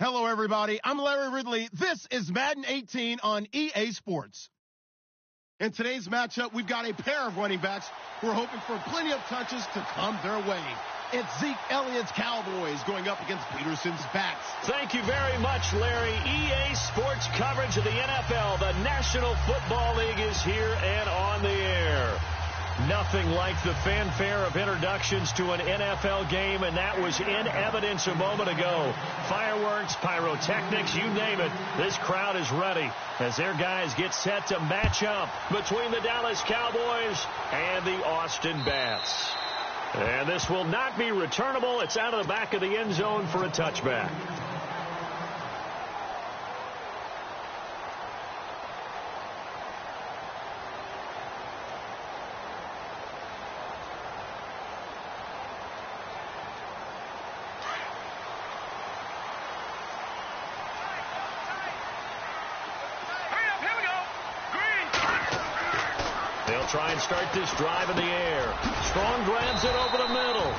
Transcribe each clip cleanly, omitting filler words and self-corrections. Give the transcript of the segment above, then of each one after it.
Hello, everybody. I'm Larry Ridley. This is Madden 18 on EA Sports. In today's matchup, we've got a pair of running backs who are hoping for plenty of touches to come their way. It's Zeke Elliott's Cowboys going up against Peterson's Bats. Thank you very much, Larry. EA Sports coverage of the NFL. The National Football League is here and on the air. Nothing like the fanfare of introductions to an NFL game, and that was in evidence a moment ago. Fireworks, pyrotechnics, you name it. This crowd is ready as their guys get set to match up between the Dallas Cowboys and the Austin Bats. And this will not be returnable. It's out of the back of the end zone for a touchback. Try and start this drive in the air. Strong grabs it over the middle.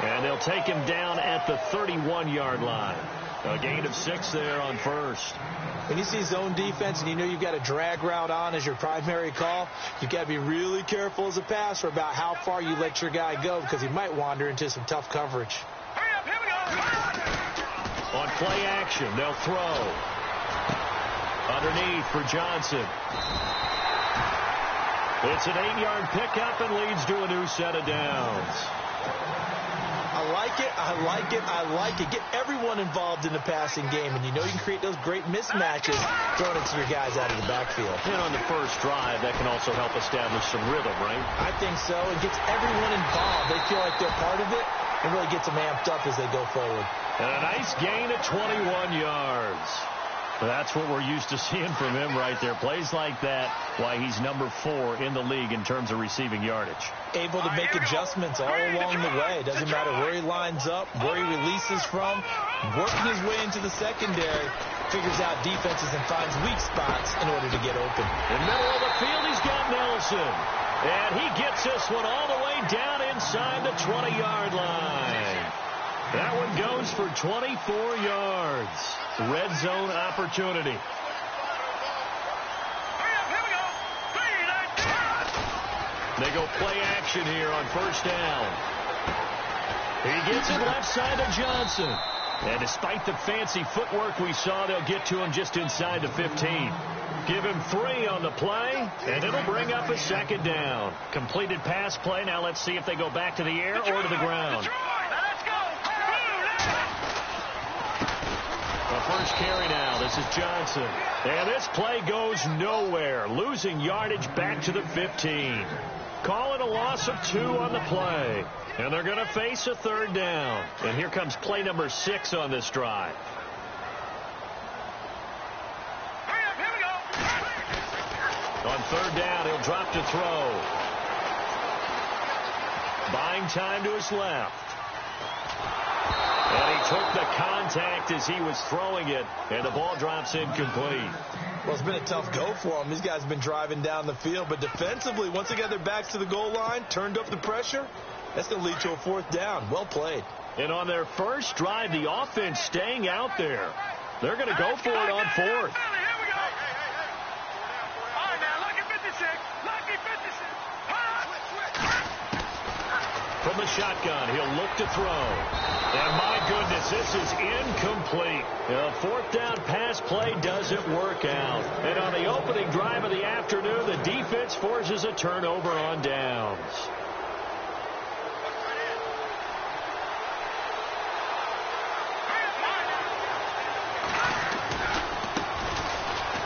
And they'll take him down at the 31-yard line. A gain of 6 there on first. When you see zone defense and you know you've got a drag route on as your primary call, you've got to be really careful as a passer about how far you let your guy go because he might wander into some tough coverage. Hurry up, here we go. On play action, they'll throw. Underneath for Johnson. It's an 8-yard pickup and leads to a new set of downs. I like it. I like it. I like it. Get everyone involved in the passing game, and you know you can create those great mismatches throwing it to your guys out of the backfield. And on the first drive, that can also help establish some rhythm, right? I think so. It gets everyone involved. They feel like they're part of it and really gets them amped up as they go forward. And a nice gain of 21 yards. That's what we're used to seeing from him right there. Plays like that, why he's number 4 in the league in terms of receiving yardage. Able to make adjustments all along the way. Doesn't matter where he lines up, where he releases from, working his way into the secondary, figures out defenses and finds weak spots in order to get open. In the middle of the field, he's got Nelson. And he gets this one all the way down inside the 20-yard line. That one goes for 24 yards. Red zone opportunity. They go play action here on first down. He gets it left side of Johnson. And despite the fancy footwork we saw, they'll get to him just inside the 15. Give him 3 on the play, and it'll bring up a second down. Completed pass play. Now let's see if they go back to the air or to the ground. First carry now. This is Johnson. And this play goes nowhere. Losing yardage back to the 15. Call it a loss of 2 on the play. And they're going to face a third down. And here comes play number 6 on this drive. On third down, he'll drop to throw. Buying time to his left. And he took the contact as he was throwing it, and the ball drops incomplete. Well, it's been a tough go for him. These guys have been driving down the field, but defensively, once they got their backs to the goal line, turned up the pressure, that's going to lead to a fourth down. Well played. And on their first drive, the offense staying out there. They're going to go for it on fourth. From the shotgun, he'll look to throw. And my goodness, this is incomplete. The fourth down pass play doesn't work out. And on the opening drive of the afternoon, the defense forces a turnover on downs.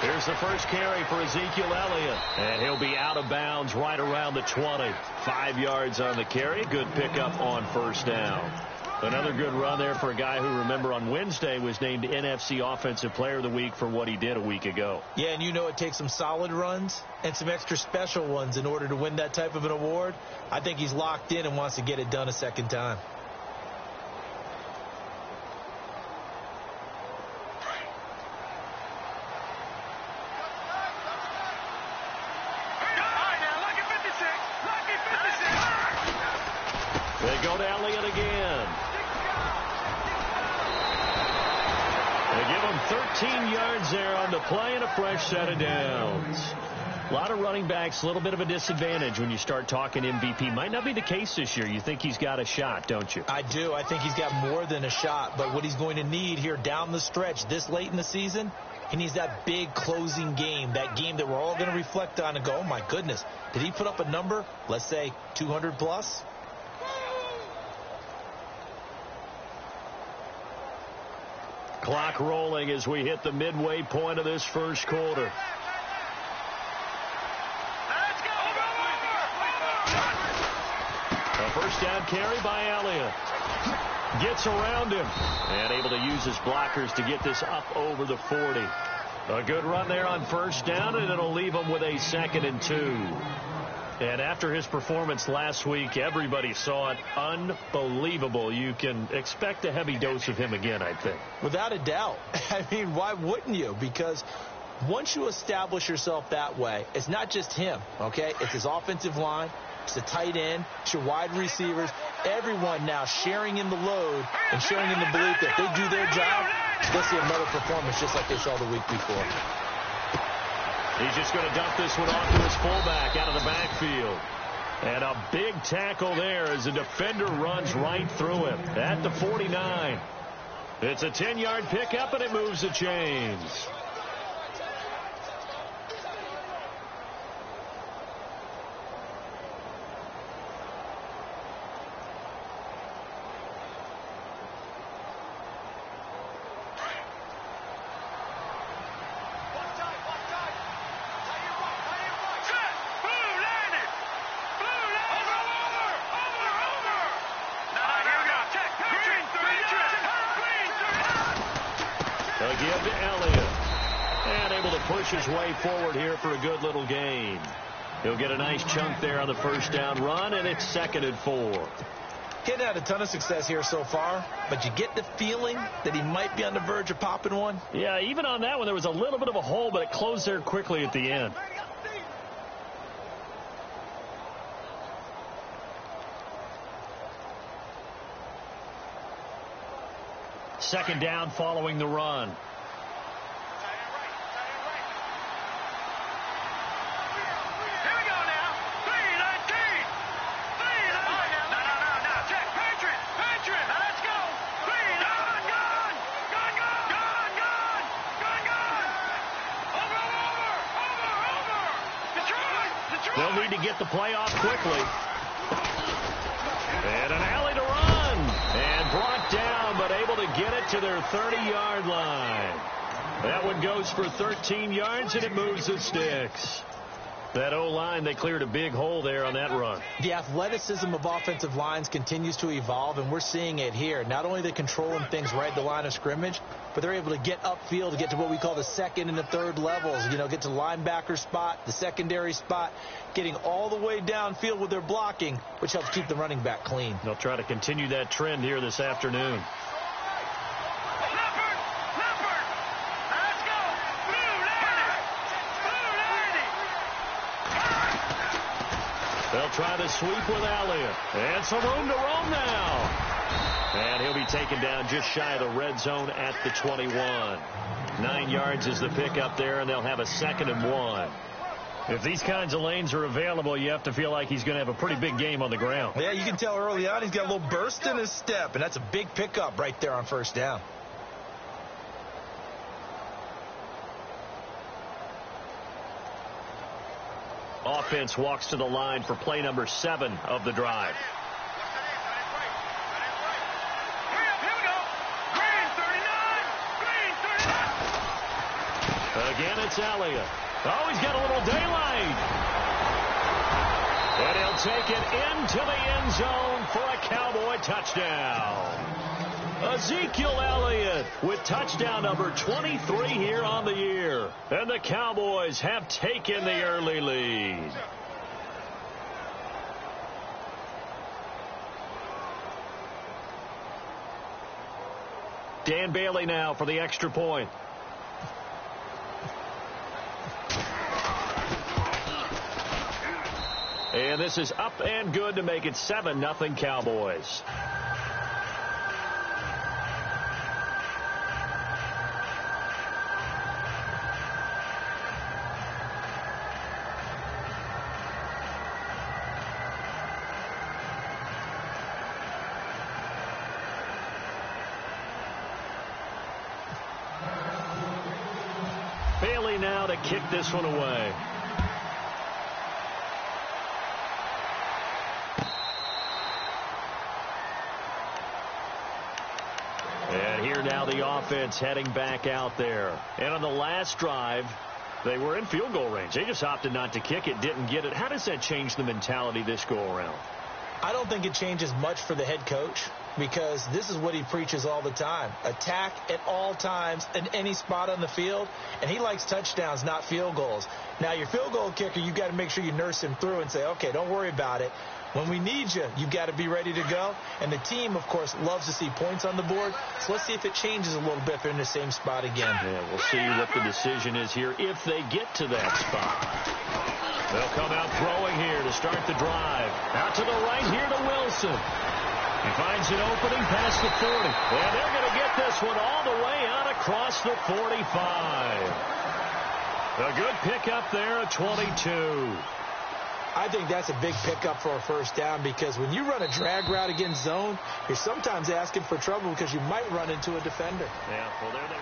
Here's the first carry for Ezekiel Elliott. And he'll be out of bounds right around the 20. 5 yards on the carry. Good pickup on first down. Another good run there for a guy who, remember, on Wednesday was named NFC Offensive Player of the Week for what he did a week ago. Yeah, and you know it takes some solid runs and some extra special ones in order to win that type of an award. I think he's locked in and wants to get it done a second time. They go to Elliott again. They give him 13 yards there on the play and a fresh set of downs. A lot of running backs, a little bit of a disadvantage when you start talking MVP. Might not be the case this year. You think he's got a shot, don't you? I do. I think he's got more than a shot. But what he's going to need here down the stretch this late in the season, he needs that big closing game, that game that we're all going to reflect on and go, oh, my goodness, did he put up a number, let's say 200 plus? Clock rolling as we hit the midway point of this first quarter. A first down carry by Elliott. Gets around him and able to use his blockers to get this up over the 40. A good run there on first down, and it'll leave him with a 2nd and 2. And after his performance last week, everybody saw it. Unbelievable. You can expect a heavy dose of him again, I think. Without a doubt. I mean, why wouldn't you? Because once you establish yourself that way, it's not just him, okay? It's his offensive line. It's the tight end. It's your wide receivers. Everyone now sharing in the load and sharing in the belief that they do their job, they'll see another performance just like they saw the week before. He's just going to dump this one off to his fullback out of the backfield. And a big tackle there as the defender runs right through him at the 49. It's a 10-yard pickup, and it moves the chains. Again to Elliott. And able to push his way forward here for a good little gain. He'll get a nice chunk there on the first down run, and it's 2nd and 4. Getting had a ton of success here so far, but you get the feeling that he might be on the verge of popping one. Yeah, even on that one, there was a little bit of a hole, but it closed there quickly at the end. Second down following the run. Here we go now. 319. 319. No. Check. Patriot. Let's go. 319. Gun. Over. They'll need to get the play off quickly. And an alley to run. And brought down, but able to get it to their 30-yard line. That one goes for 13 yards, and it moves the sticks. That O-line, they cleared a big hole there on that run. The athleticism of offensive lines continues to evolve, and we're seeing it here. Not only are they controlling things right at the line of scrimmage, but they're able to get upfield to get to what we call the second and the third levels. You know, get to linebacker spot, the secondary spot, getting all the way downfield with their blocking, which helps keep the running back clean. They'll try to continue that trend here this afternoon. They'll try to sweep with Elliott. And some room to roam now. And he'll be taken down just shy of the red zone at the 21. 9 yards is the pickup there, and they'll have a 2nd and 1. If these kinds of lanes are available, you have to feel like he's going to have a pretty big game on the ground. Yeah, you can tell early on he's got a little burst in his step, and that's a big pickup right there on first down. Offense walks to the line for play number 7 of the drive. Again, it's Elliott. Oh, he's got a little daylight. And he'll take it into the end zone for a Cowboy touchdown. Ezekiel Elliott with touchdown number 23 here on the year. And the Cowboys have taken the early lead. Dan Bailey now for the extra point. And this is up and good to make it 7-0 Cowboys. now to kick this one away. And here now the offense heading back out there. And on the last drive, they were in field goal range. They just opted not to kick it, didn't get it. How does that change the mentality this go around? I don't think it changes much for the head coach, because this is what he preaches all the time. Attack at all times in any spot on the field, and he likes touchdowns, not field goals. Now, your field goal kicker, you've got to make sure you nurse him through and say, okay, don't worry about it. When we need you, you've got to be ready to go. And the team, of course, loves to see points on the board. So let's see if it changes a little bit if they're in the same spot again. Yeah, we'll see what the decision is here if they get to that spot. They'll come out throwing here to start the drive. Out to the right here to Wilson. He finds an opening past the 40. And they're going to get this one all the way out across the 45. A good pickup there at 22. I think that's a big pickup for a first down, because when you run a drag route against zone, you're sometimes asking for trouble because you might run into a defender. Yeah, well, there they were.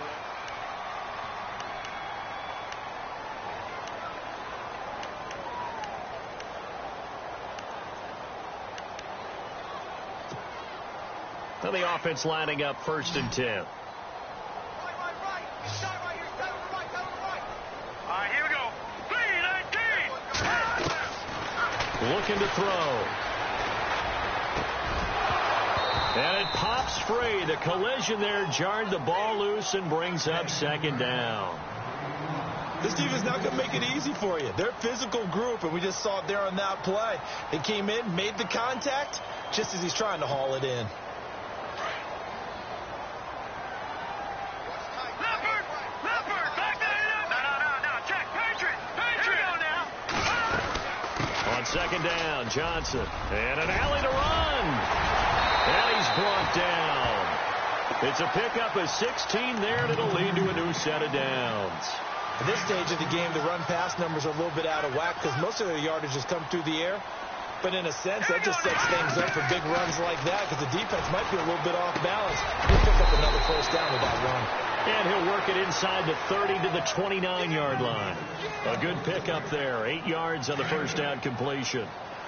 Well, the offense lining up 1st and 10. All right, here we go. 3-19. Looking to throw. And it pops free. The collision there jarred the ball loose and brings up 2nd down. This defense is not going to make it easy for you. They're a physical group, and we just saw it there on that play. They came in, made the contact, just as he's trying to haul it in. On 2nd down, Johnson. And an alley to run. And he's brought down. It's a pickup of 16 there, and it'll lead to a new set of downs. At this stage of the game, the run-pass numbers are a little bit out of whack because most of their yardage has come through the air. But in a sense, that just sets things up for big runs like that, because the defense might be a little bit off balance. He'll pick up another first down with that run. And he'll work it inside the 30 to the 29-yard line. A good pickup there. 8 yards on the first down completion.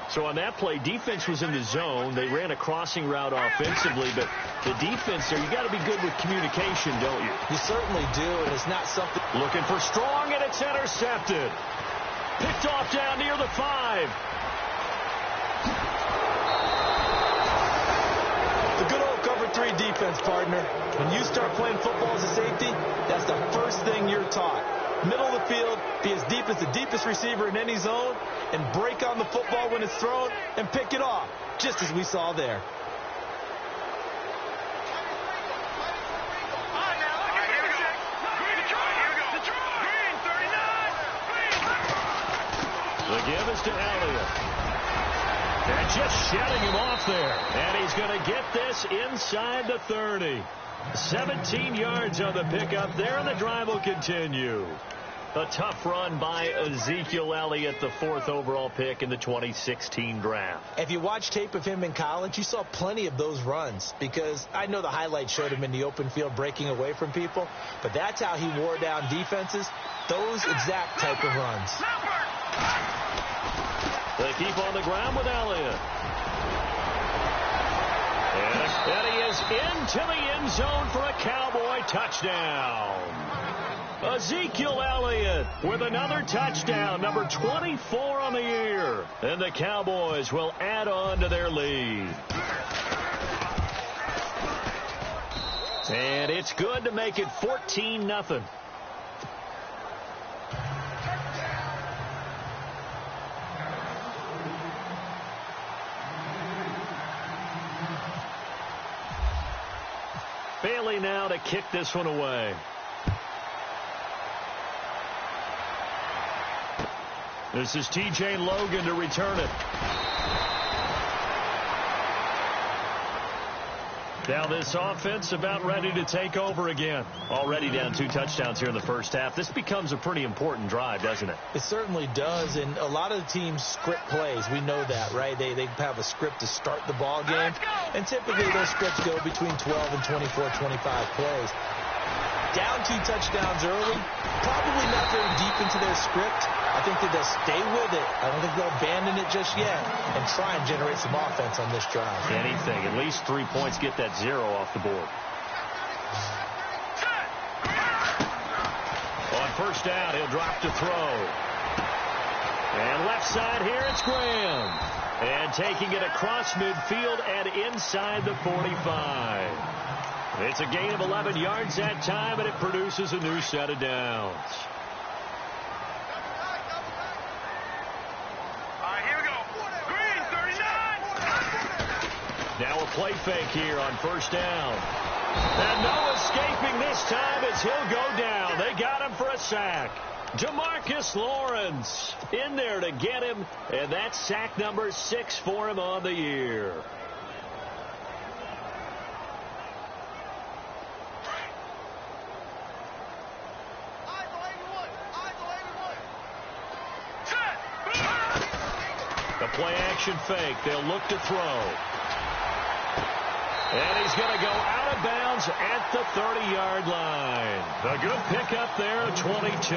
So on that play, defense was in the zone. They ran a crossing route offensively, but the defense there, you got to be good with communication, don't you? You certainly do, and it's not something... Looking for Strong, and it's intercepted. Picked off down near the 5. The good old cover 3 defense, partner. When you start playing football as a safety, that's the first thing you're taught. Middle of the field, be as deep as the deepest receiver in any zone, and break on the football when it's thrown and pick it off, just as we saw there. The give is to Elliott. And just shedding him off there. And he's going to get this inside the 30. 17 yards on the pickup there, and the drive will continue. A tough run by Ezekiel Elliott, the 4th overall pick in the 2016 draft. If you watch tape of him in college, you saw plenty of those runs, because I know the highlights showed him in the open field breaking away from people, but that's how he wore down defenses, those exact type of runs. They keep on the ground with Elliott. And he is into the end zone for a Cowboy touchdown. Ezekiel Elliott with another touchdown, number 24 on the year. And the Cowboys will add on to their lead. And it's good to make it 14-0. Bailey now to kick this one away. This is T.J. Logan to return it. Now this offense about ready to take over again. Already down 2 touchdowns here in the first half. This becomes a pretty important drive, doesn't it? It certainly does, and a lot of the teams script plays. We know that, right? They have a script to start the ball game, and typically those scripts go between 12 and 24, 25 plays. down 2 touchdowns early, probably not very deep into their script. I think that they'll stay with it. I don't think they'll abandon it just yet and try and generate some offense on this drive. Anything. At least 3 points, get that 0 off the board. On first down, he'll drop to throw. And left side here, it's Graham. And taking it across midfield and inside the 45. It's a gain of 11 yards that time, and it produces a new set of downs. Here we go. Green, 39. Now a play fake here on first down. And no escaping this time as he'll go down. They got him for a sack. DeMarcus Lawrence in there to get him, and that's sack number 6 for him on the year. The play action fake. They'll look to throw. And he's going to go out of bounds at the 30-yard line. A good pickup there, 22.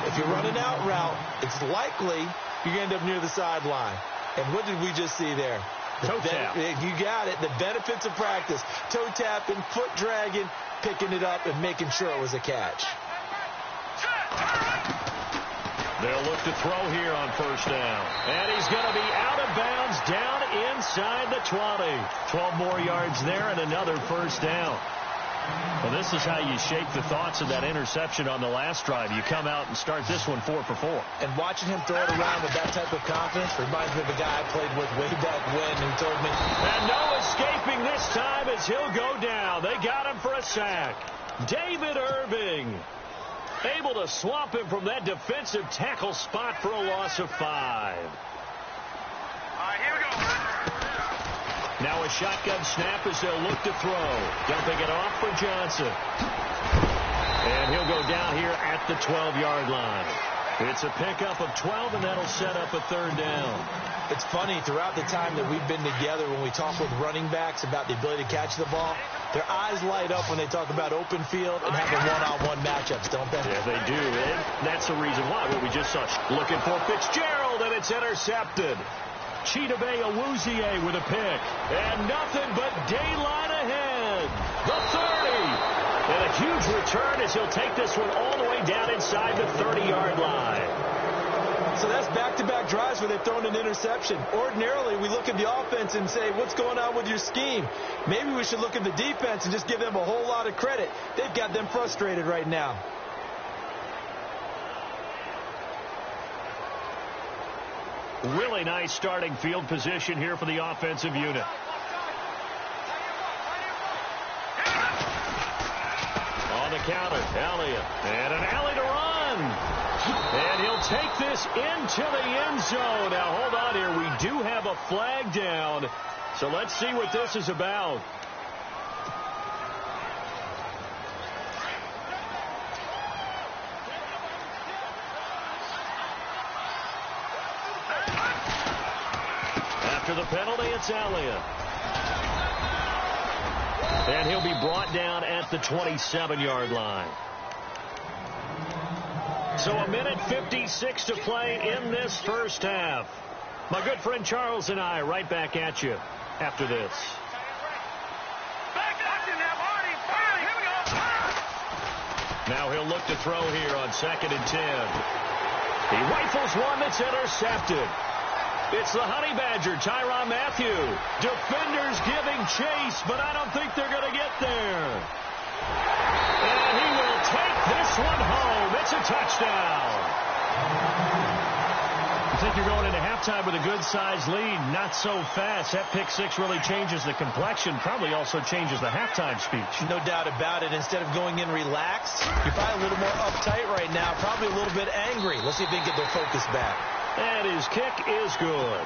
If you're running out route, it's likely you're going to end up near the sideline. And what did we just see there? Toe tap. You got it. The benefits of practice. Toe tapping, foot dragging, picking it up, and making sure it was a catch. They'll look to throw here on first down. And he's going to be out of bounds down inside the 20. 12 more yards there and another first down. Well, this is how you shape the thoughts of that interception on the last drive. You come out and start this one 4 for 4. And watching him throw it around with that type of confidence reminds me of a guy I played with way back when who told me. And no escaping this time as he'll go down. They got him for a sack. David Irving able to swamp him from that defensive tackle spot for a loss of 5. Here we go. Now a shotgun snap as they'll look to throw. Dumping it off for Johnson. And he'll go down here at the 12-yard line. It's a pickup of 12, and that'll set up a third down. It's funny, throughout the time that we've been together, when we talk with running backs about the ability to catch the ball, their eyes light up when they talk about open field and having one-on-one matchups, don't they? Yeah, they do. And that's the reason why. What we just saw. Looking for Fitzgerald, and it's intercepted. Chidobe Awuzie with a pick. And nothing but daylight ahead. The 30. And a huge return as he'll take this one all the way down inside the 30-yard line. So that's back-to-back drives where they've thrown an interception. Ordinarily, we look at the offense and say, what's going on with your scheme? Maybe we should look at the defense and just give them a whole lot of credit. They've got them frustrated right now. Really nice starting field position here for the offensive unit. On the counter, Elliott. And an alley to run. And he'll take this into the end zone. Now, hold on here. We do have a flag down. So let's see what this is about. After the penalty, it's Elliott. And he'll be brought down at the 27-yard line. So a minute 56 to play in this first half. My good friend Charles and I right back at you after this. Now he'll look to throw here on 2nd and 10. He rifles one that's intercepted. It's the Honey Badger, Tyrann Mathieu. Defenders giving chase, but I don't think they're going to get there. And he will take this one home. It's a touchdown. I think you're going into halftime with a good-sized lead. Not so fast. That pick six really changes the complexion. Probably also changes the halftime speech. No doubt about it. Instead of going in relaxed, you're probably a little more uptight right now. Probably a little bit angry. Let's see if they can get their focus back. And his kick is good.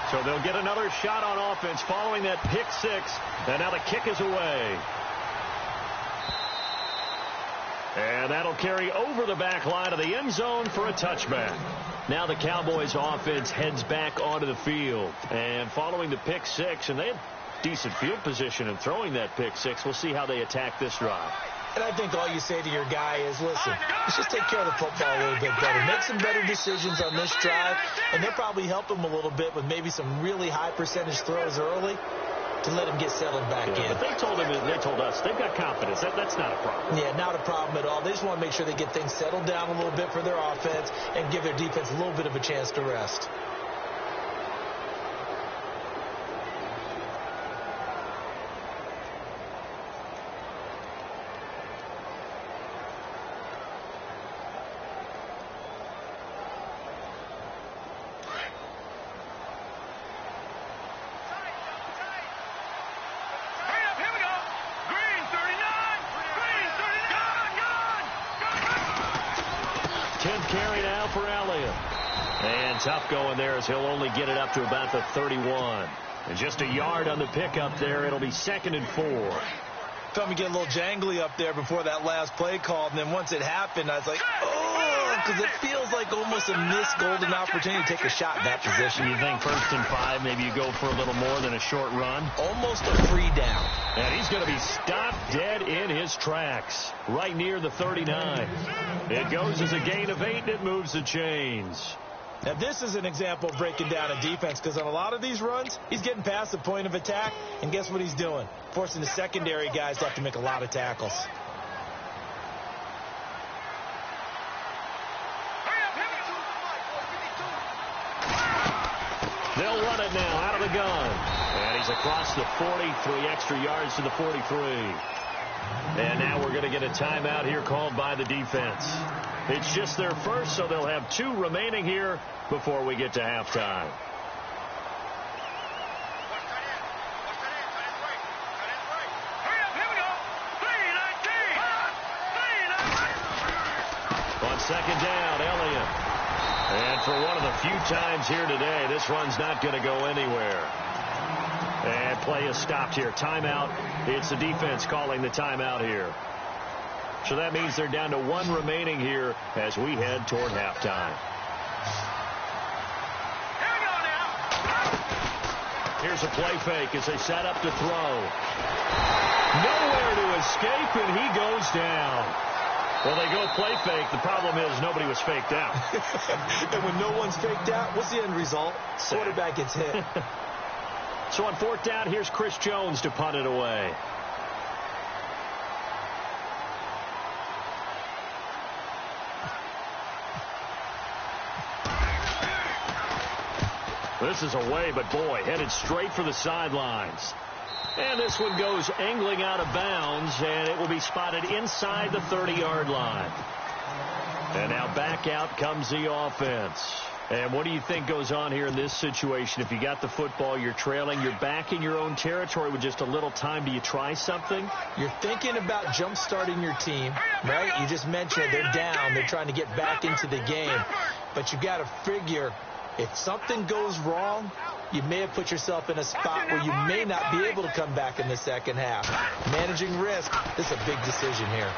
So they'll get another shot on offense following that pick six. And now the kick is away. And that'll carry over the back line of the end zone for a touchback. Now the Cowboys offense heads back onto the field. And following the pick six, and they decent field position in throwing that pick six. We'll see how they attack this drive. And I think all you say to your guy is, listen, let's just take care of the football a little bit better. Make some better decisions on this drive, and they'll probably help him a little bit with maybe some really high percentage throws early to let him get settled back in. But they told us, they've got confidence. That's not a problem. Yeah, not a problem at all. They just want to make sure they get things settled down a little bit for their offense and give their defense a little bit of a chance to rest. Tough going there as he'll only get it up to about the 31. And just a yard on the pickup there. It'll be 2nd and 4. Felt me get a little jangly up there before that last play called, and then once it happened, I was like, oh, because it feels like almost a missed golden opportunity to take a shot in that position. You think 1st and 5, maybe you go for a little more than a short run? Almost a free down. And he's going to be stopped dead in his tracks, right near the 39. It goes as a gain of 8, and it moves the chains. Now, this is an example of breaking down a defense, because on a lot of these runs, he's getting past the point of attack, and guess what he's doing? Forcing the secondary guys to have to make a lot of tackles. They'll run it now out of the gun. And he's across the 43 extra yards to the 43. And now we're going to get a timeout here called by the defense. It's just their first, so they'll have 2 remaining here before we get to halftime. On 2nd down, Elliott. And for one of the few times here today, this run's not going to go anywhere. And play is stopped here. Timeout. It's the defense calling the timeout here. So that means they're down to 1 remaining here as we head toward halftime. Here's a play fake as they set up to throw. Nowhere to escape, and he goes down. Well, they go play fake. The problem is nobody was faked out. And when no one's faked out, what's the end result? Quarterback gets hit. So on 4th down, here's Chris Jones to punt it away. This is away, but boy, headed straight for the sidelines. And this one goes angling out of bounds, and it will be spotted inside the 30-yard line. And now back out comes the offense. And what do you think goes on here in this situation? If you got the football, you're trailing, you're back in your own territory with just a little time. Do you try something? You're thinking about jump-starting your team, right? You just mentioned they're down. They're trying to get back into the game. But you got to figure, if something goes wrong, you may have put yourself in a spot where you may not be able to come back in the second half. Managing risk, this is a big decision here.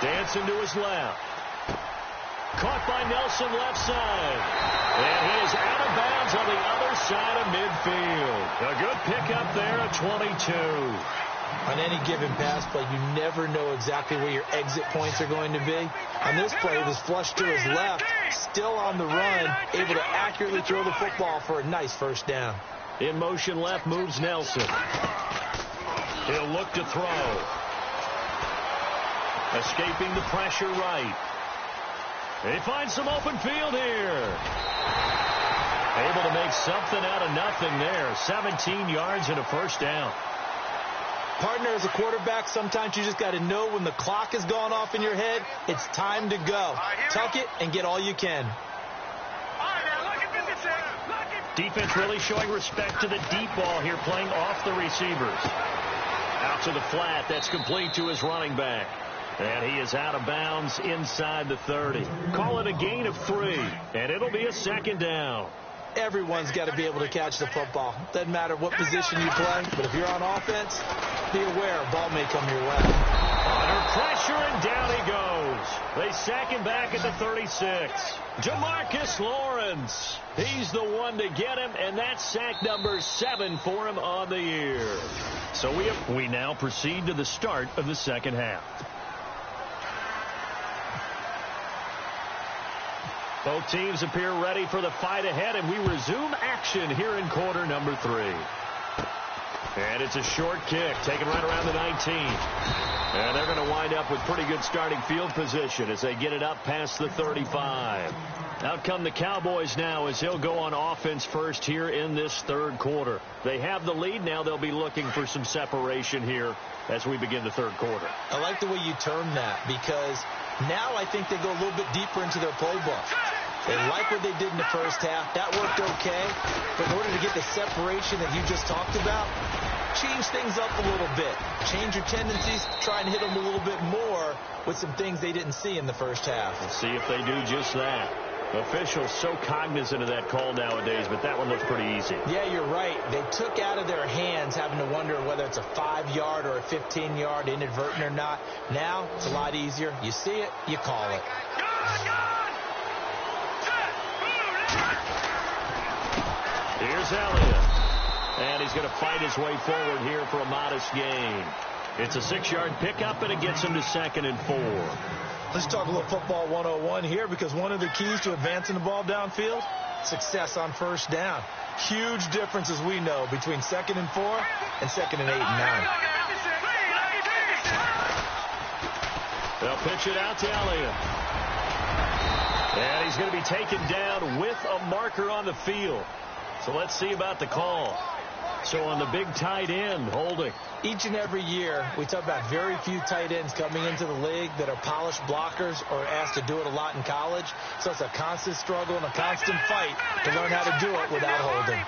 Dancing to his left. Caught by Nelson left side. And he is out of bounds on the other side of midfield. A good pickup there at 22. On any given pass play, you never know exactly where your exit points are going to be. On this play, he was flushed to his left, still on the run, able to accurately throw the football for a nice 1st down. In motion left moves Nelson. He'll look to throw. Escaping the pressure right. He finds some open field here. Able to make something out of nothing there. 17 yards and a 1st down. Partner, as a quarterback, sometimes you just got to know when the clock has gone off in your head, it's time to go. Tuck it and get all you can. Defense really showing respect to the deep ball here, playing off the receivers. Out to the flat. That's complete to his running back. And he is out of bounds inside the 30. Call it a gain of 3, and it'll be a 2nd down. Everyone's got to be able to catch the football. Doesn't matter what position you play, but if you're on offense, be aware, ball may come your way. Under pressure, and down he goes. They sack him back at the 36. Jamarcus Lawrence. He's the one to get him, and that's sack number 7 for him on the year. So we now proceed to the start of the second half. Both teams appear ready for the fight ahead, and we resume action here in quarter number 3. And it's a short kick, taken right around the 19. And they're going to wind up with pretty good starting field position as they get it up past the 35. Out come the Cowboys now as he'll go on offense first here in this third quarter. They have the lead. Now they'll be looking for some separation here as we begin the third quarter. I like the way you term that, because now I think they go a little bit deeper into their playbook. They like what they did in the first half. That worked okay. But in order to get the separation that you just talked about, change things up a little bit. Change your tendencies. Try and hit them a little bit more with some things they didn't see in the first half. Let's see if they do just that. Officials so cognizant of that call nowadays, but that one looks pretty easy. Yeah, you're right. They took out of their hands having to wonder whether it's a 5-yard or a 15-yard inadvertent or not. Now, it's a lot easier. You see it, you call it. Here's Elliott. And he's going to fight his way forward here for a modest gain. It's a 6-yard pickup, and it gets him to 2nd and 4. Let's talk a little football 101 here, because one of the keys to advancing the ball downfield, success on first down. Huge difference, as we know, between 2nd and 4 and 2nd and 8 and 9. They'll pitch it out to Elliott. And he's going to be taken down with a marker on the field. So let's see about the call. So on the big tight end, holding. Each and every year, we talk about very few tight ends coming into the league that are polished blockers or asked to do it a lot in college. So it's a constant struggle and a constant fight to learn how to do it without holding.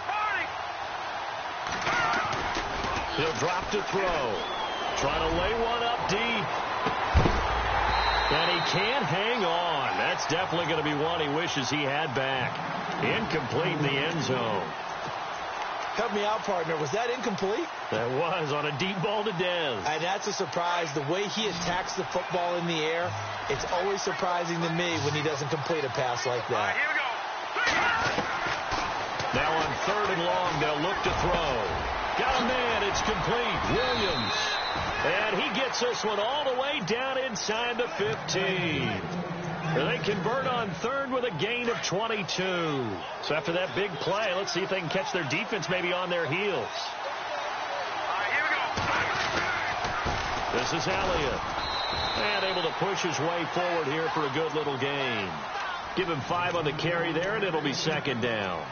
He'll drop to throw. Trying to lay one up deep. And he can't hang on. That's definitely going to be one he wishes he had back. Incomplete in the end zone. Help me out, partner. Was that incomplete? That was on a deep ball to Dez. And that's a surprise. The way he attacks the football in the air, it's always surprising to me when he doesn't complete a pass like that. Here we go. Now on 3rd and long, they'll look to throw. Got a man. It's complete. Williams. And he gets this one all the way down inside the 15. They convert on 3rd with a gain of 22. So after that big play, let's see if they can catch their defense maybe on their heels. Here we go. This is Elliott. And able to push his way forward here for a good little gain. Give him 5 on the carry there, and it'll be 2nd down.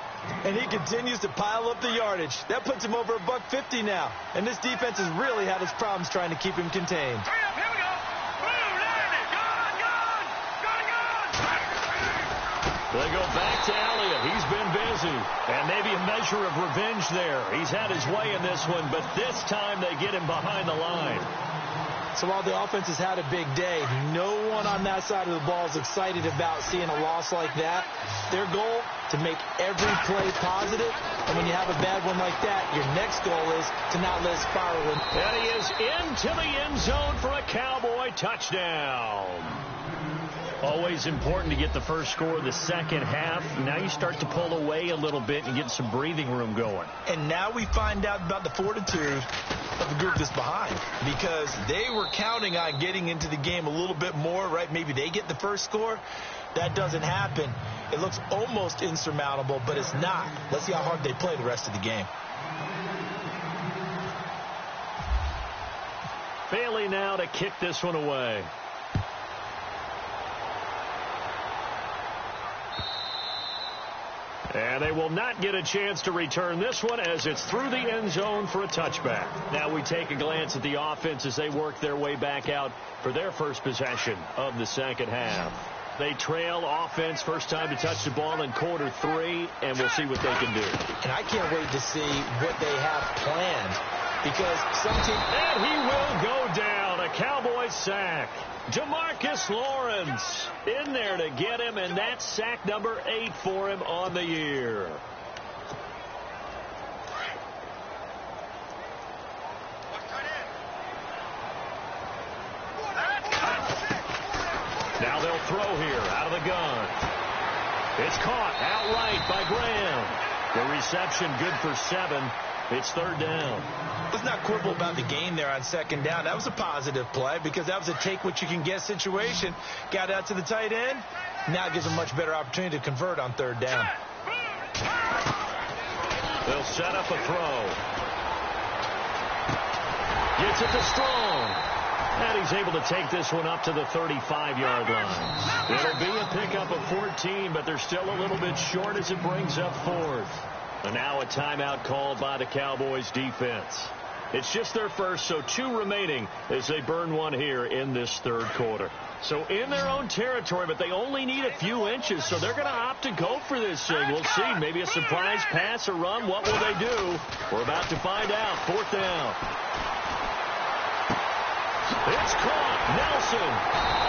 And he continues to pile up the yardage. That puts him over $150 now. And this defense has really had its problems trying to keep him contained. Hurry up. Here we go. They go back to Elliott. He's been busy. And maybe a measure of revenge there. He's had his way in this one, but this time they get him behind the line. So while the offense has had a big day, no one on that side of the ball is excited about seeing a loss like that. Their goal, to make every play positive. And when you have a bad one like that, your next goal is to not let it spiral. And he is into the end zone for a Cowboy touchdown. Always important to get the first score of the second half. Now you start to pull away a little bit and get some breathing room going. And now we find out about the fortitude of the group that's behind, because they were counting on getting into the game a little bit more, right? Maybe they get the first score. That doesn't happen. It looks almost insurmountable, but it's not. Let's see how hard they play the rest of the game. Bailey now to kick this one away. And they will not get a chance to return this one as it's through the end zone for a touchback. Now we take a glance at the offense as they work their way back out for their first possession of the second half. They trail offense, first time to touch the ball in quarter 3, and we'll see what they can do. And I can't wait to see what they have planned, because some team... And he will go down, a Cowboy sack. Jamarcus Lawrence in there to get him, and that's sack number 8 for him on the year. they'll throw here out of the gun. It's caught outright by Graham. The reception good for 7. It's third down. Let's not quibble about the gain there on second down. That was a positive play because that was a take-what-you-can-get situation. Got out to the tight end. Now it gives them a much better opportunity to convert on third down. They'll set up a throw. Gets it to Strong. And he's able to take this one up to the 35-yard line. It'll be a pickup of 14, but they're still a little bit short as it brings up fourth. And now a timeout called by the Cowboys defense. It's just their first, so 2 remaining as they burn one here in this third quarter. So in their own territory, but they only need a few inches, so they're going to opt to go for this thing. We'll see. Maybe a surprise pass or run. What will they do? We're about to find out. Fourth down. It's caught. Nelson.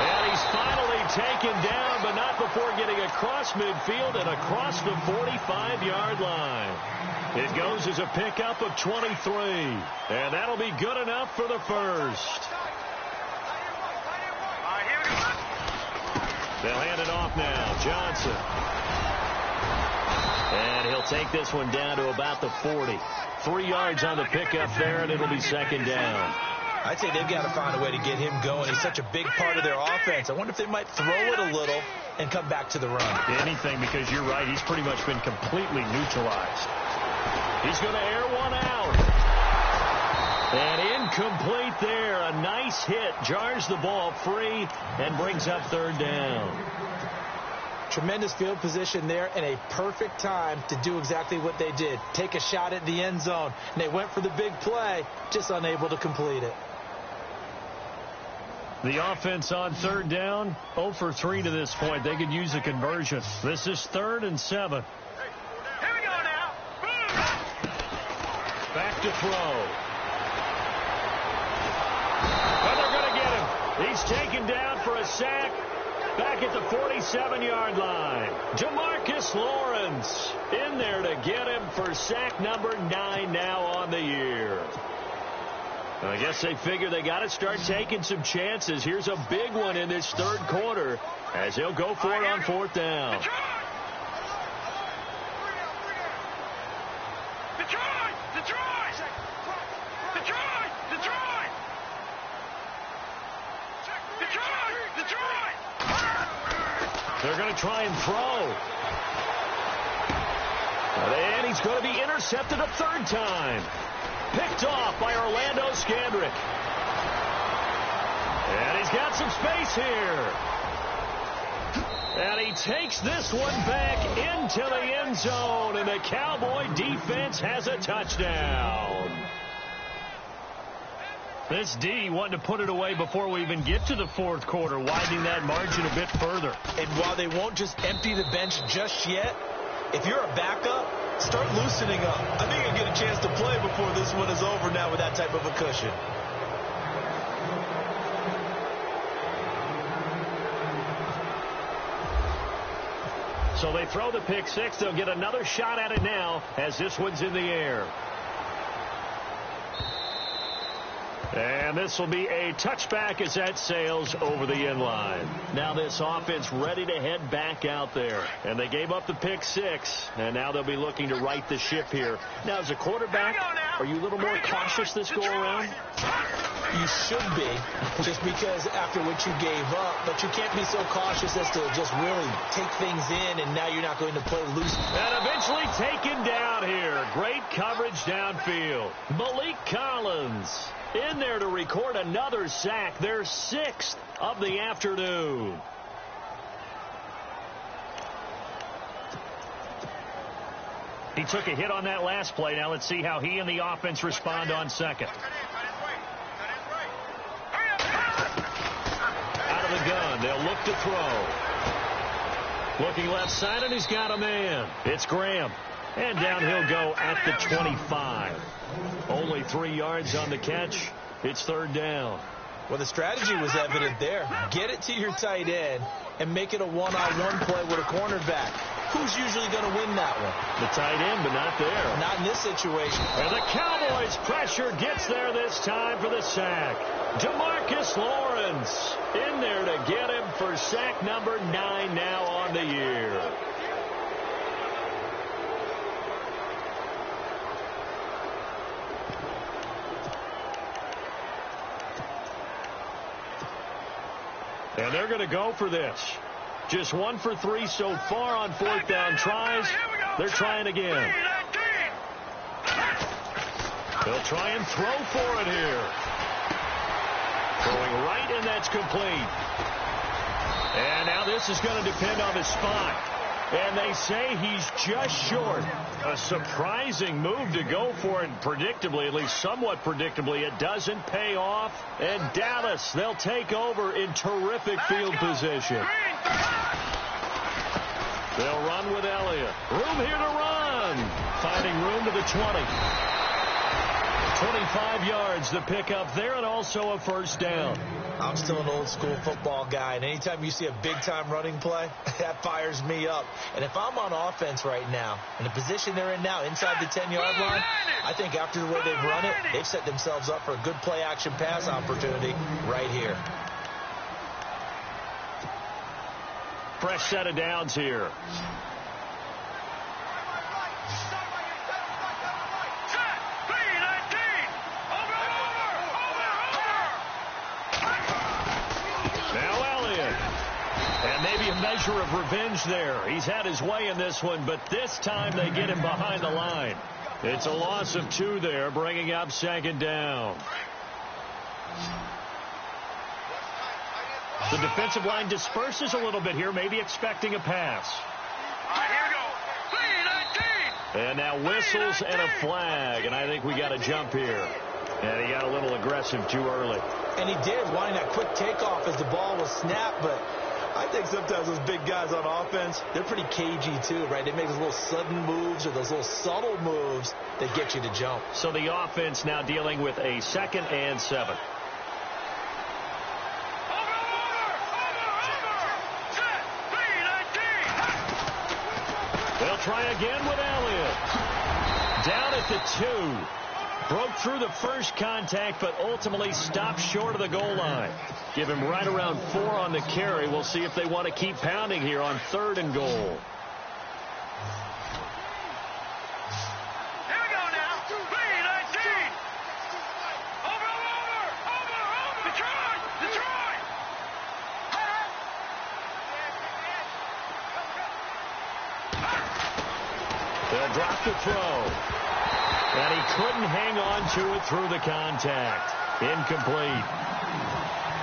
And he's finally taken down, but not before getting across midfield and across the 45-yard line. It goes as a pickup of 23. And that'll be good enough for the first. They'll hand it off now. Johnson. And he'll take this one down to about the 40. 3 yards on the pickup there, and it'll be second down. I'd say they've got to find a way to get him going. He's such a big part of their offense. I wonder if they might throw it a little and come back to the run. Anything, because you're right. He's pretty much been completely neutralized. He's going to air one out. And incomplete there. A nice hit. Jars the ball free and brings up third down. Tremendous field position there and a perfect time to do exactly what they did. Take a shot at the end zone. And they went for the big play, just unable to complete it. The offense on third down, 0 for 3 to this point. They could use a conversion. This is 3rd and 7. Here we go now. Back to throw. And they're going to get him. He's taken down for a sack back at the 47-yard line. Jamarcus Lawrence in there to get him for sack number 9 now on the year. I guess they figure they got to start taking some chances. Here's a big one in this third quarter as they'll go for it on fourth down. They're going to try and throw. And he's going to be intercepted a third time. Picked off by Orlando Scandrick. And he's got some space here. And he takes this one back into the end zone. And the Cowboy defense has a touchdown. This D wanting to put it away before we even get to the fourth quarter, widening that margin a bit further. And while they won't just empty the bench just yet, if you're a backup, start loosening up. I think you'll get a chance to play before this one is over now with that type of a cushion. So they throw the pick six. They'll get another shot at it now as this one's in the air. And this will be a touchback as that sails over the end line. Now this offense ready to head back out there. And they gave up the pick six. And now they'll be looking to right the ship here. Now as a quarterback, are you a little more cautious this go around? You should be, just because after what you gave up. But you can't be so cautious as to just really take things in, and now you're not going to play loose. And eventually taken down here. Great coverage downfield. Malik Collins in there to record another sack. Their 6th of the afternoon. He took a hit on that last play. Now let's see how he and the offense respond on second. Out of the gun. They'll look to throw. Looking left side, and he's got a man. It's Graham. And down he'll go at the 25. Only 3 yards on the catch. It's third down. Well, the strategy was evident there. Get it to your tight end and make it a one-on-one play with a cornerback. who's usually going to win that one? The tight end, but not there. Not in this situation. And the Cowboys' pressure gets there this time for the sack. DeMarcus Lawrence in there to get him for sack number 9 now on the year. And they're going to go for this. Just 1 for 3 so far on 4th down tries. They're trying again. They'll try and throw for it here. Throwing right, and that's complete. And now this is going to depend on his spot. And they say he's just short. A surprising move to go for it predictably, at least somewhat predictably. It doesn't pay off. And Dallas, they'll take over in terrific field position. They'll run with Elliott. Room here to run. Finding room to the 20. 25 yards to pick up there, and also a first down. I'm still an old-school football guy, and anytime you see a big-time running play, that fires me up. And if I'm on offense right now, in the position they're in now, inside the 10-yard line, I think after the way they've run it, they've set themselves up for a good play-action pass opportunity right here. Fresh set of downs here. Maybe a measure of revenge there. He's had his way in this one, but this time they get him behind the line. It's a loss of 2 there, bringing up 2nd down. The defensive line disperses a little bit here, maybe expecting a pass. And now whistles and a flag, and I think we got a jump here. And he got a little aggressive too early. And he did, wanting that quick takeoff as the ball was snapped, but I think sometimes those big guys on offense, they're pretty cagey too, right? They make those little sudden moves or those little subtle moves that get you to jump. So the offense now dealing with a 2nd and 7. They'll try again with Elliott. Down at the 2. Broke through the first contact, but ultimately stopped short of the goal line. Give him right around 4 on the carry. We'll see if they want to keep pounding here on 3rd and goal. Here we go now. 3-19. Over. Detroit. They'll drop the throw. And he couldn't hang on to it through the contact. Incomplete.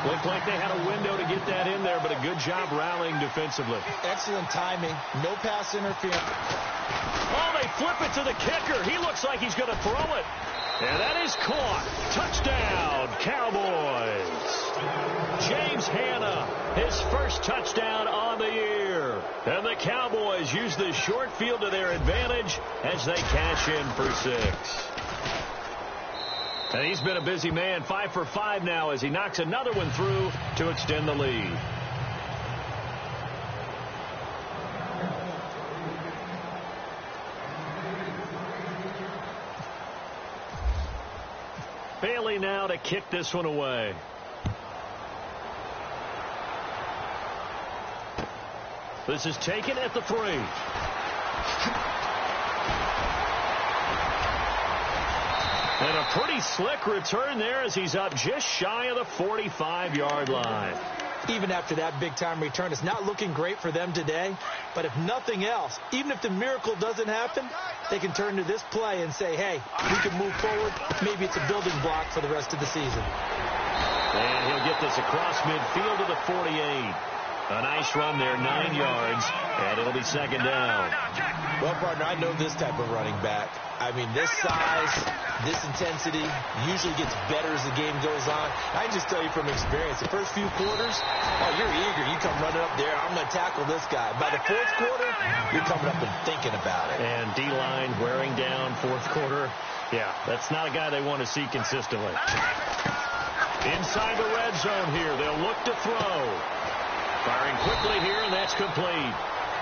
Looked like they had a window to get that in there, but a good job rallying defensively. Excellent timing. No pass interference. Oh, they flip it to the kicker. He looks like he's going to throw it. And that is caught. Touchdown, Cowboys. James Hanna, his first touchdown on the year. And the Cowboys use the short field to their advantage as they cash in for 6. And he's been a busy man, 5 for 5 now as he knocks another one through to extend the lead. Bailey now to kick this one away. This is taken at the 3. And a pretty slick return there as he's up just shy of the 45-yard line. Even after that big-time return, it's not looking great for them today. But if nothing else, even if the miracle doesn't happen, they can turn to this play and say, hey, we can move forward. Maybe it's a building block for the rest of the season. And he'll get this across midfield to the 48. A nice run there, 9 yards, and it'll be 2nd down. Well, partner, I know this type of running back. I mean, this size, this intensity usually gets better as the game goes on. I can just tell you from experience, the first few quarters, oh, you're eager. You come running up there, I'm going to tackle this guy. By the 4th quarter, you're coming up and thinking about it. And D-line wearing down 4th quarter. Yeah, that's not a guy they want to see consistently. Inside the red zone here, they'll look to throw. Firing quickly here, and that's complete.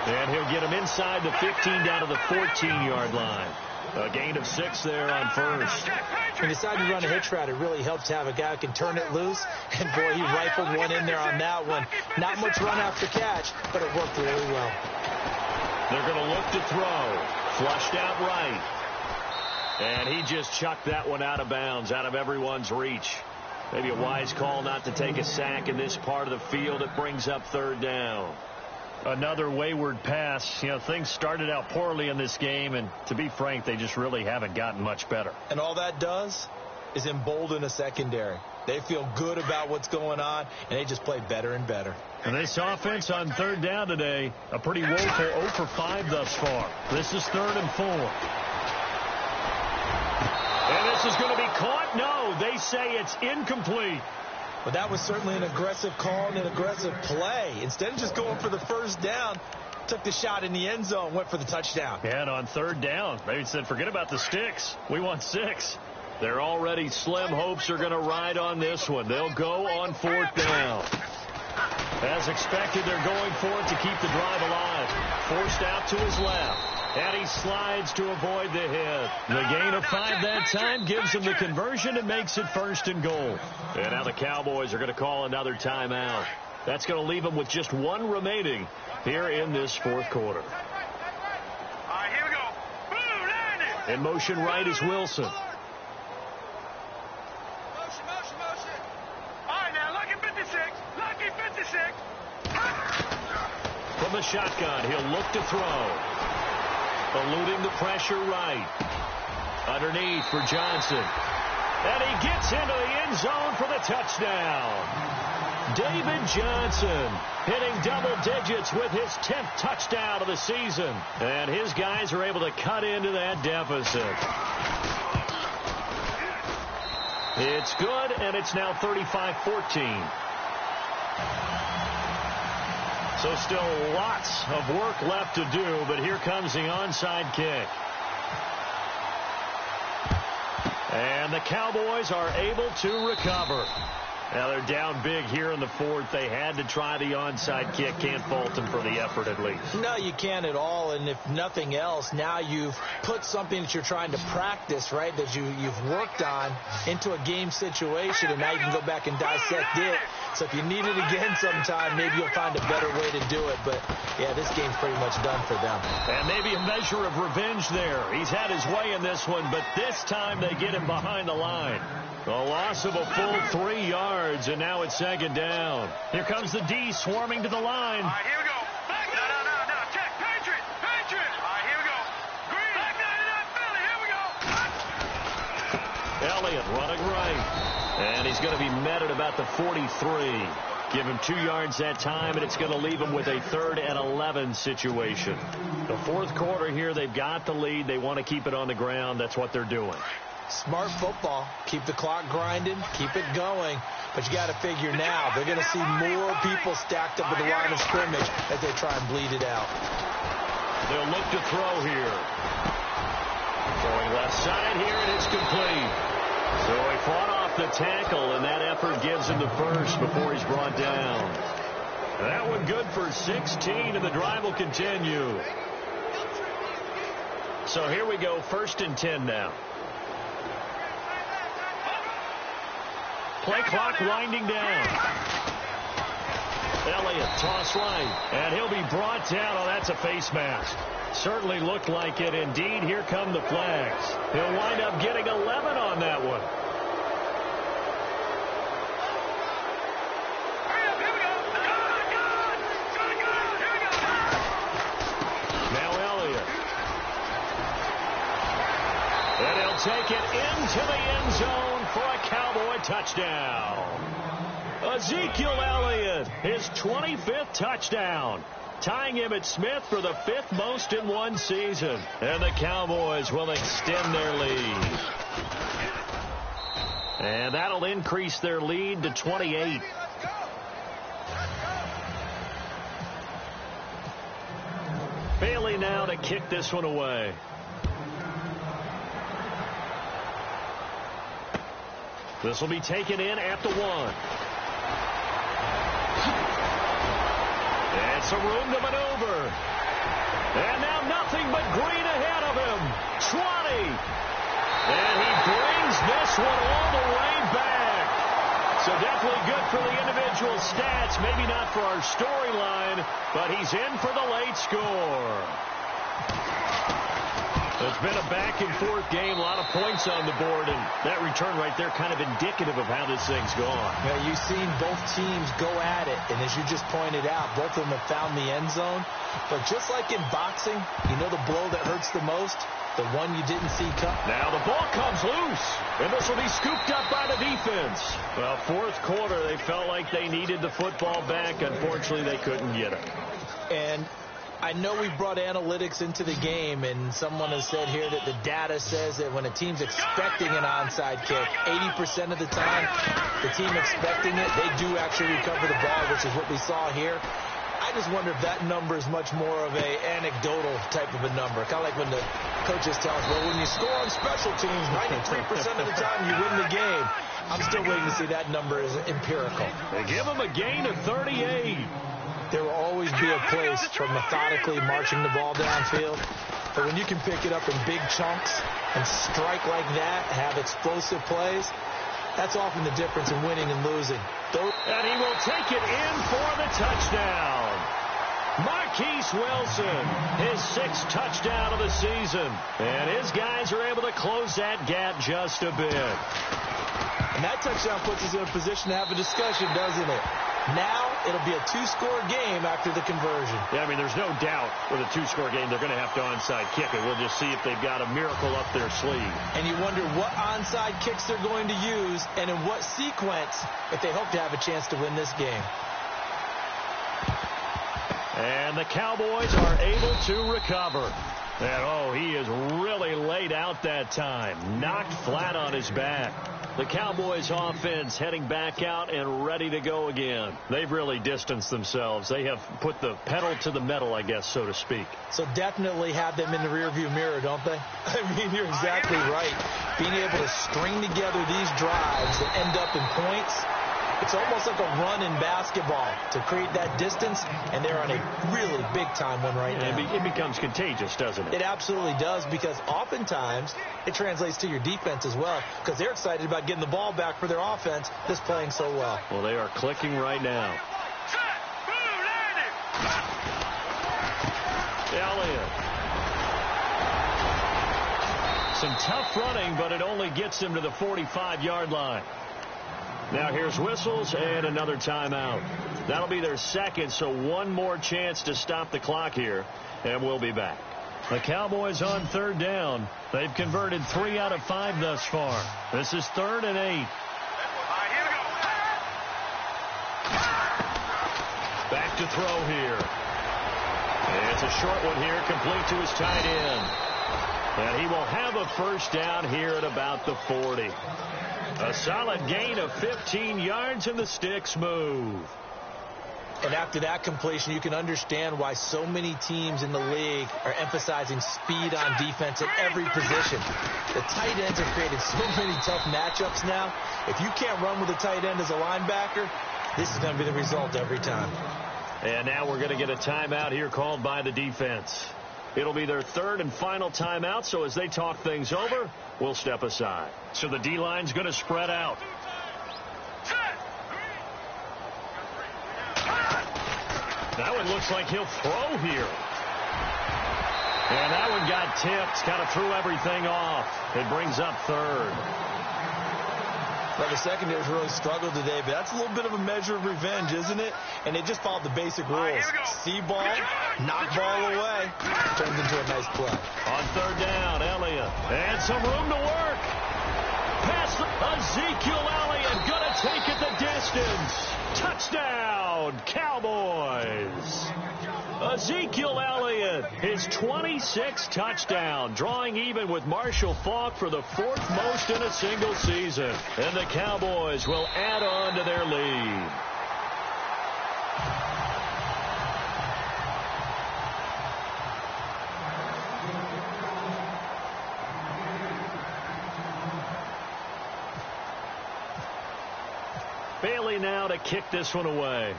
And he'll get him inside the 15 down to the 14-yard line. A gain of 6 there on first. When you decide to run a hitch route, it really helps to have a guy who can turn it loose. And, boy, he rifled one in there on that one. Not much run after catch, but it worked really well. They're going to look to throw. Flushed out right. And he just chucked that one out of bounds, out of everyone's reach. Maybe a wise call not to take a sack in this part of the field. It brings up 3rd down. Another wayward pass. You know, things started out poorly in this game, and to be frank, they just really haven't gotten much better. And all that does is embolden a secondary. They feel good about what's going on, and they just play better and better. And this offense on 3rd down today, a pretty woeful 0 for 5 thus far. This is 3rd and 4. And this is going to be caught? No, they say it's incomplete. But that was certainly an aggressive call and an aggressive play. Instead of just going for the 1st down, took the shot in the end zone, went for the touchdown. Yeah, and on 3rd down, they said, forget about the sticks. We want 6. Their already slim hopes are going to ride on this one. They'll go on 4th down. As expected, they're going for it to keep the drive alive. Forced out to his left. And he slides to avoid the hit. The gain of 5 that time gives him the conversion and makes it 1st and goal. And now the Cowboys are going to call another timeout. That's going to leave them with just 1 remaining here in this 4th quarter. All right, here we go. Boom, landed. In motion right is Wilson. Motion. All right, now, lucky 56. Lucky 56. From the shotgun, he'll look to throw. Eluding the pressure right. Underneath for Johnson. And he gets into the end zone for the touchdown. David Johnson hitting double digits with his 10th touchdown of the season. And his guys are able to cut into that deficit. It's good, and it's now 35-14. So still lots of work left to do, but here comes the onside kick. And the Cowboys are able to recover. Now they're down big here in the 4th. They had to try the onside kick. Can't fault them for the effort at least. No, you can't at all. And if nothing else, now you've put something that you're trying to practice, right, that you've worked on into a game situation, and now you can go back and dissect it. So if you need it again sometime, maybe you'll find a better way to do it. But, yeah, this game's pretty much done for them. And maybe a measure of revenge there. He's had his way in this one, but this time they get him behind the line. A loss of a full 3 yards, and now it's 2nd down. Here comes the D swarming to the line. All right, here we go. Back, no. Check. Patriot. All right, here we go. Green. Back 99 Philly. Here we go. Elliott running right. And he's going to be met at about the 43. Give him 2 yards that time, and it's going to leave him with a 3rd and 11 situation. The 4th quarter here, they've got the lead. They want to keep it on the ground. That's what they're doing. Smart football. Keep the clock grinding. Keep it going. But you got to figure now they're going to see more people stacked up at the line of scrimmage as they try and bleed it out. They'll look to throw here. Throwing left side here, and it's complete. So he fought off the tackle, and that effort gives him the first before he's brought down. That one good for 16, and the drive will continue. So here we go, 1st and 10 now. Play clock winding down. Elliott, toss right, and he'll be brought down. Oh, that's a face mask. Certainly looked like it. Indeed, here come the flags. He'll wind up getting 11 on that one. Now Elliott. And he'll take it into the end zone for a Cowboy touchdown. Ezekiel Elliott, his 25th touchdown, tying him at Smith for the 5th most in one season. And the Cowboys will extend their lead. And that'll increase their lead to 28. Bailey now to kick this one away. This will be taken in at the 1. And some room to maneuver. And now nothing but green ahead of him. 20. And he brings this one all the way back. So definitely good for the individual stats. Maybe not for our storyline, but he's in for the late score. It's been a back-and-forth game, a lot of points on the board, and that return right there kind of indicative of how this thing's gone. Yeah, you've seen both teams go at it, and as you just pointed out, both of them have found the end zone. But just like in boxing, you know the blow that hurts the most? The one you didn't see come. Now the ball comes loose, and this will be scooped up by the defense. Well, fourth quarter, they felt like they needed the football back. Unfortunately, they couldn't get it. And I know we brought analytics into the game, and someone has said here that the data says that when a team's expecting an onside kick, 80% of the time, the team expecting it, they do actually recover the ball, which is what we saw here. I just wonder if that number is much more of a anecdotal type of a number. Kind of like when the coaches tell us, well, when you score on special teams, 93% of the time you win the game. I'm still waiting to see that number is empirical. They give them a gain of 38. There will always be a place for methodically marching the ball downfield. But when you can pick it up in big chunks and strike like that, have explosive plays, that's often the difference in winning and losing. And he will take it in for the touchdown. Marquise Wilson, his 6th touchdown of the season. And his guys are able to close that gap just a bit. And that touchdown puts us in a position to have a discussion, doesn't it? Now it'll be a 2-score game after the conversion. Yeah, I mean, there's no doubt with a 2-score game they're going to have to onside kick it. We'll just see if they've got a miracle up their sleeve. And you wonder what onside kicks they're going to use and in what sequence if they hope to have a chance to win this game. And the Cowboys are able to recover. And, oh, he is really laid out that time. Knocked flat on his back. The Cowboys offense heading back out and ready to go again. They've really distanced themselves. They have put the pedal to the metal, I guess, so to speak. So definitely have them in the rearview mirror, don't they? I mean, you're exactly right. Being able to string together these drives that end up in points, it's almost like a run in basketball to create that distance, and they're on a really big-time one right now. It becomes contagious, doesn't it? It absolutely does, because oftentimes it translates to your defense as well, because they're excited about getting the ball back for their offense that's playing so well. Well, they are clicking right now. Elliott. Some tough running, but it only gets him to the 45-yard line. Now here's whistles and another timeout. That'll be their second, so one more chance to stop the clock here, and we'll be back. The Cowboys on 3rd down. They've converted 3 out of 5 thus far. This is 3rd and 8. Back to throw here. And it's a short one here, complete to his tight end. And he will have a first down here at about the 40. A solid gain of 15 yards, and the sticks move. And after that completion, you can understand why so many teams in the league are emphasizing speed on defense at every position. The tight ends have created so many tough matchups now. If you can't run with a tight end as a linebacker, this is going to be the result every time. And now we're going to get a timeout here called by the defense. It'll be their 3rd and final timeout, so as they talk things over, we'll step aside. So the D-line's going to spread out. That one looks like he'll throw here. And that one got tipped, kind of threw everything off. It brings up 3rd. Well, the secondary's really struggled today, but that's a little bit of a measure of revenge, isn't it? And they just followed the basic rules. See ball, knock ball away. Turns into a nice play. On 3rd down, Elliott. And some room to work. Pass Ezekiel Elliott. Going to take it the distance. Touchdown, Cowboys. Ezekiel Elliott, his 26th touchdown, drawing even with Marshall Faulk for the 4th most in a single season. And the Cowboys will add on to their lead. Bailey now to kick this one away.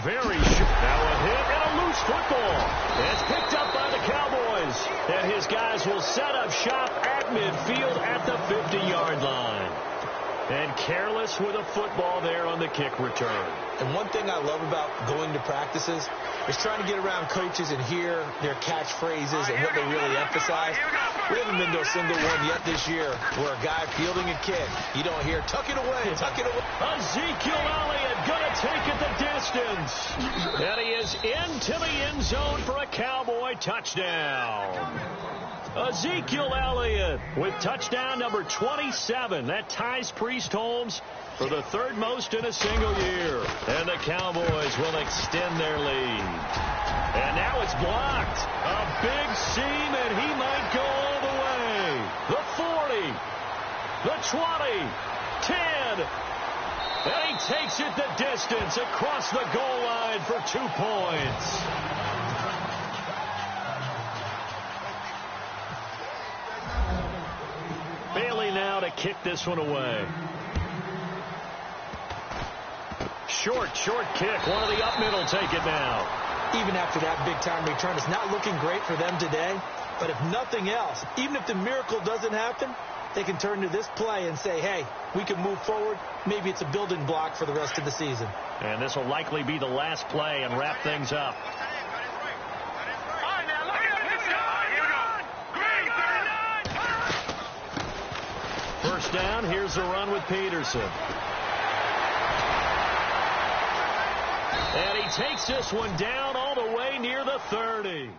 Very short. Now a hit and a loose football. It's picked up by the Cowboys. And his guys will set up shop at midfield at the 50-yard line. And careless with a football there on the kick return. And one thing I love about going to practices is trying to get around coaches and hear their catchphrases and what they really emphasize. We haven't been to a single one yet this year where a guy fielding a kick, you don't hear, tuck it away, tuck it away. Ezekiel Elliott going to take it the distance. And he is into the end zone for a Cowboy touchdown. Ezekiel Elliott with touchdown number 27. That ties Priest Holmes for the third most in a single year. And the Cowboys will extend their lead. And now it's blocked. A big seam, and he might go all the way. The 40, the 20, 10. And he takes it the distance across the goal line for 2 points. Bailey now to kick this one away. Short kick. One of the up middle take it now. Even after that big-time return, it's not looking great for them today. But if nothing else, even if the miracle doesn't happen, they can turn to this play and say, hey, we can move forward. Maybe it's a building block for the rest of the season. And this will likely be the last play and wrap things up. First down, here's the run with Peterson. And he takes this one down all the way near the 30.